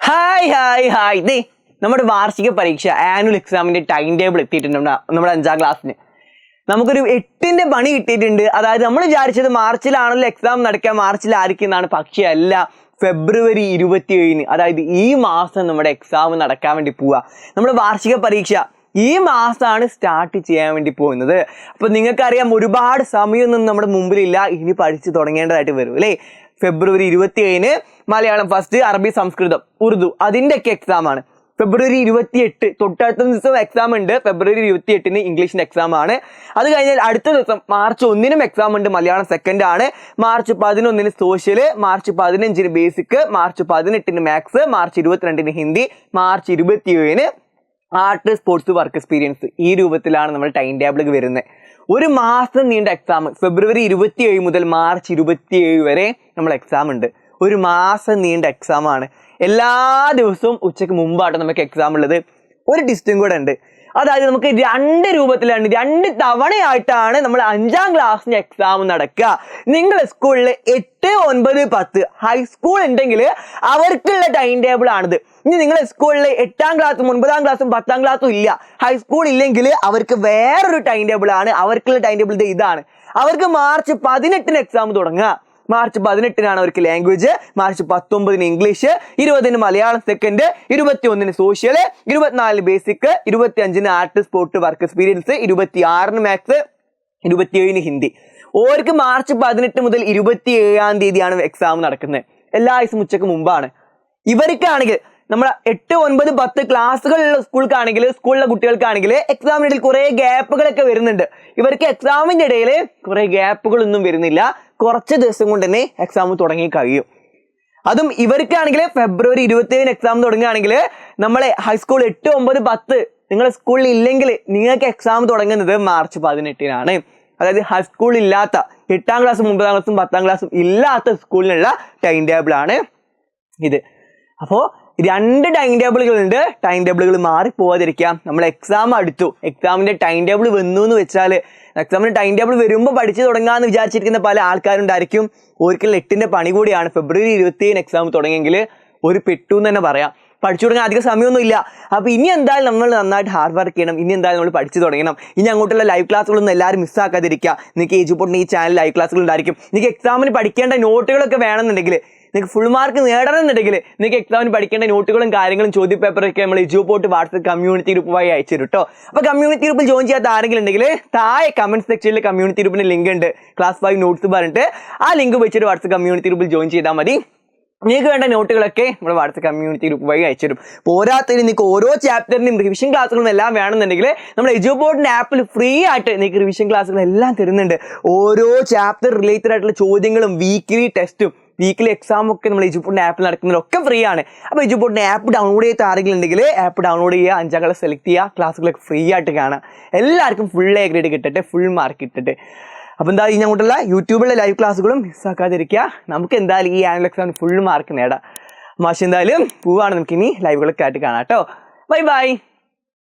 Hi hi hi ദേ നമ്മുടെ വാർഷിക പരീക്ഷ ആനുവൽ എക്സാമിന്റെ ടൈം ടേബിൾ എത്തിയിട്ടുണ്ട് നമ്മുടെ 5ാം ക്ലാസ്സിന്. നമുക്കൊരു 8ന്റെ പണി കിട്ടിയിട്ടുണ്ട്. അതായത് നമ്മൾ വിചാരിച്ചത് മാർച്ചിലാണല്ലോ എക്സാം നടക്കുക, മാർച്ചിലായിരിക്കും എന്നാണ്. പക്ഷേ അല്ല, ഫെബ്രുവരി 27-ന്, അതായത് ഈ മാസം നമ്മുടെ എക്സാം നടക്കാൻ വേണ്ടി പോവുക. നമ്മുടെ വാർഷിക പരീക്ഷ ഈ മാസമാണ് സ്റ്റാർട്ട് ചെയ്യാൻ വേണ്ടി പോകുന്നത്. അപ്പോൾ നിങ്ങൾക്കറിയാം, ഒരുപാട് സമയമൊന്നും നമ്മുടെ മുമ്പിലില്ല, ഇനി പഠിച്ചു തുടങ്ങേണ്ടതായിട്ട് വരും അല്ലേ. ഫെബ്രുവരി 27-ന് മലയാളം ഫസ്റ്റ്, അറബി, സംസ്കൃതം, ഉറുദു അതിൻ്റെയൊക്കെ എക്സാമാണ്. ഫെബ്രുവരി 28 തൊട്ടടുത്ത ദിവസം എക്സാം ഉണ്ട്. ഫെബ്രുവരി 28-ന് ഇംഗ്ലീഷിൻ്റെ എക്സാം ആണ്. അത് കഴിഞ്ഞാൽ അടുത്ത ദിവസം മാർച്ച് 1-നും എക്സാം ഉണ്ട്, മലയാളം സെക്കൻഡ് ആണ്. മാർച്ച് 11-ന് സോഷ്യൽ, മാർച്ച് 15-ന് ബേസിക്, മാർച്ച് 18-ന് മാത്സ്, മാർച്ച് 22-ന് ഹിന്ദി, മാർച്ച് 27-ന് ആർട്ട്, സ്പോർട്സ്, വർക്ക് എക്സ്പീരിയൻസ്. ഈ രൂപത്തിലാണ് നമ്മൾ ടൈം ടേബിളിൽ വരുന്നത്. ഒരു മാസം നീണ്ട എക്സാം, ഫെബ്രുവരി 27 മുതൽ മാർച്ച് 27 വരെ നമ്മൾ എക്സാം ഉണ്ട്. ഒരു മാസം നീണ്ട എക്സാമാണ്. എല്ലാ ദിവസവും ഉച്ചയ്ക്ക് മുമ്പാണ് നമുക്ക് എക്സാം ഉള്ളത്. ഒരു ടിസ്റ്റും കൂടെ ഉണ്ട്. അതായത് നമുക്ക് 2 രൂപത്തിലാണ്, 2 തവണയായിട്ടാണ് നമ്മൾ 5ാം ക്ലാസ്സിന് എക്സാം നടക്കുക. നിങ്ങളുടെ സ്കൂളിൽ 8, 9, 10 ഹൈസ്കൂൾ ഉണ്ടെങ്കിൽ അവർക്കുള്ള ടൈം ടേബിൾ ആണിത്. ഇനി നിങ്ങളുടെ സ്കൂളിൽ 8ാം ക്ലാസ്സും 9ാം ക്ലാസ്സും 10ാം ക്ലാസ്സും ഇല്ല, ഹൈസ്കൂൾ ഇല്ലെങ്കിൽ അവർക്ക് വേറൊരു ടൈം ടേബിൾ ആണ്. അവർക്കുള്ള ടൈം ടേബിൾ ഇതാണ്. അവർക്ക് മാർച്ച് 18-ന് എക്സാം തുടങ്ങുക. മാർച്ച് 18-നാണ് അവർക്ക് ലാംഗ്വേജ്, മാർച്ച് 19-ന് ഇംഗ്ലീഷ്, 20-ന് മലയാളം സെക്കൻഡ്, 21-ന് സോഷ്യൽ, 24-ന് ബേസിക്, 25-ന് ആർട്ട്, സ്പോർട്ട്, വർക്ക് എക്സ്പീരിയൻസ്, 26-ന് മാത്സ്, 27-ന് ഹിന്ദി. ഓർക്ക് മാർച്ച് 18 മുതൽ 27-ാം തീയതിയാണ് എക്സാം നടക്കുന്നത്. എല്ലാ ദിവസവും ഉച്ചക്ക് മുമ്പാണ്. ഇവർക്കാണെങ്കിൽ നമ്മുടെ 8, 9, 10 ക്ലാസ്സുകളുള്ള സ്കൂൾക്കാണെങ്കിൽ, സ്കൂളിലെ കുട്ടികൾക്കാണെങ്കിൽ എക്സാമിൻ്റെ ഇടയിൽ കുറേ ഗ്യാപ്പുകളൊക്കെ വരുന്നുണ്ട്. ഇവർക്ക് എക്സാമിൻ്റെ ഇടയിൽ കുറേ ഗ്യാപ്പുകളൊന്നും വരുന്നില്ല. കുറച്ച് ദിവസം കൊണ്ട് തന്നെ എക്സാം തുടങ്ങി കഴിയും. അതും ഇവർക്കാണെങ്കിൽ ഫെബ്രുവരി 27-ന് എക്സാം തുടങ്ങുകയാണെങ്കിൽ, നമ്മളെ ഹൈസ്കൂൾ 8, 9, 10 നിങ്ങളുടെ സ്കൂളിൽ ഇല്ലെങ്കിൽ നിങ്ങൾക്ക് എക്സാം തുടങ്ങുന്നത് മാർച്ച് 18-നാണ്. അതായത് ഹൈസ്കൂൾ ഇല്ലാത്ത 8ാം ക്ലാസ്സും 9ാം ക്ലാസ്സും 10ാം ക്ലാസ്സും ഇല്ലാത്ത സ്കൂളിനുള്ള ടൈം ടേബിളാണ് ഇത്. അപ്പോൾ 2 ടൈം ടേബിളുകളുണ്ട്. ടൈം ടേബിളുകൾ മാറിപ്പോവാതിരിക്കാം. നമ്മൾ എക്സാം അടുത്തു, എക്സാമിൻ്റെ ടൈം ടേബിൾ വന്നു എന്ന് വെച്ചാൽ, എക്സാമിൻ്റെ ടൈം ടേബിൾ വരുമ്പോൾ പഠിച്ച് തുടങ്ങാമെന്ന് വിചാരിച്ചിരിക്കുന്ന പല ആൾക്കാരുണ്ടായിരിക്കും. ഒരിക്കൽ 8ന്റെ പണി കൂടിയാണ്. ഫെബ്രുവരി 27-ന് എക്സാം തുടങ്ങിയെങ്കിൽ ഒരു പെട്ടു എന്ന് തന്നെ പറയാം. പഠിച്ചു തുടങ്ങാൻ അധികം സമയമൊന്നും ഇല്ല. അപ്പോൾ ഇനി എന്തായാലും നമ്മൾ നന്നായിട്ട് ഹാർഡ് വർക്ക് ചെയ്യണം. ഇനി എന്തായാലും നമ്മൾ പഠിച്ചു തുടങ്ങണം. ഇനി അങ്ങോട്ടുള്ള ലൈവ് ക്ലാസ്സുകളൊന്നും എല്ലാവരും മിസ്സാക്കാതിരിക്കുക. നിങ്ങൾക്ക് എജുപോർട്ടിന് ഈ ചാനൽ ലൈവ് ക്ലാസ്സുകൾ ഉണ്ടായിരിക്കും. നിങ്ങൾക്ക് എക്സാമിന് പഠിക്കേണ്ട നോട്ടുകളൊക്കെ വേണമെന്നുണ്ടെങ്കിൽ, നിങ്ങൾക്ക് ഫുൾ മാർക്ക് നേടണമെന്നുണ്ടെങ്കിൽ, നിങ്ങൾക്ക് എക്സാമിന് പഠിക്കേണ്ട നോട്ടുകളും കാര്യങ്ങളും ചോദ്യപേപ്പറൊക്കെ നമ്മൾ എജുപോർട്ട് വാട്സ്ആപ്പ് കമ്മ്യൂണിറ്റി ഗ്രൂപ്പ് വഴി അയച്ചു തരും കേട്ടോ. അപ്പോൾ കമ്മ്യൂണിറ്റി ഗ്രൂപ്പിൽ ജോയിൻ ചെയ്യാത്ത ആരെങ്കിലും ഉണ്ടെങ്കിൽ താഴെ കമന്റ് സെക്ഷനിൽ കമ്മ്യൂണിറ്റി ഗ്രൂപ്പിന് ലിങ്ക് ഉണ്ട്, ക്ലാസ് 5 നോട്ട്സ് പറഞ്ഞിട്ട്. ആ ലിങ്ക് വെച്ചിട്ട് വാട്സ്ആപ്പ് കമ്മ്യൂണിറ്റി ഗ്രൂപ്പിൽ ജോയിൻ ചെയ്താൽ മതി. നിങ്ങൾക്ക് വേണ്ട നോട്ടുകളൊക്കെ നമ്മൾ വാട്സ്ആപ്പ് കമ്മ്യൂണിറ്റി ഗ്രൂപ്പ് വഴി അയച്ചു തരും. പോരാത്തതിന് നിങ്ങൾക്ക് ഓരോ ചാപ്റ്ററിനും റിവിഷൻ ക്ലാസ്സുകളും എല്ലാം വേണമെന്നുണ്ടെങ്കിൽ നമ്മൾ എജുപോർട്ടിൻ്റെ ആപ്പിൽ ഫ്രീ ആയിട്ട് നിങ്ങൾക്ക് റിവിഷൻ ക്ലാസ്സുകളെല്ലാം തരുന്നുണ്ട്. ഓരോ ചാപ്റ്റർ റിലേറ്റഡ് ആയിട്ടുള്ള ചോദ്യങ്ങളും വീക്കിലി ടെസ്റ്റും വീക്കിലി എക്സാമും ഒക്കെ നമ്മൾ എജുപോർട്ടിൻ്റെ ആപ്പിൽ നടക്കുന്നതൊക്കെ ഫ്രീ ആണ്. അപ്പോൾ എജുപോർട്ടിൻ്റെ ആപ്പ് ഡൗൺലോഡ് ചെയ്ത ആരെങ്കിലും ഉണ്ടെങ്കിൽ ആപ്പ് ഡൗൺലോഡ് ചെയ്യുക, 5ാം ക്ലാസ് സെലക്ട് ചെയ്യുക, ക്ലാസ്സുകളൊക്കെ ഫ്രീ ആയിട്ട് കാണാം. എല്ലാവർക്കും ഫുൾ എ ഗ്രേഡ് കിട്ടട്ടെ, ഫുൾ മാർക്ക് കിട്ടട്ടെ. അപ്പോൾ എന്താ ഇനി അങ്ങോട്ടുള്ള യൂട്യൂബിലെ ലൈവ് ക്ലാസ്സുകളും മിസ്സാക്കാതിരിക്കുക. നമുക്ക് എന്തായാലും ഈ ആനുവൽ എക്സാമിന് ഫുൾ മാർക്ക് നേടാം. മാഷ് എന്തായാലും പോവാണ്. നമുക്കിനി ലൈവുകളൊക്കെ ആയിട്ട് കാണാം കേട്ടോ. Bye bye.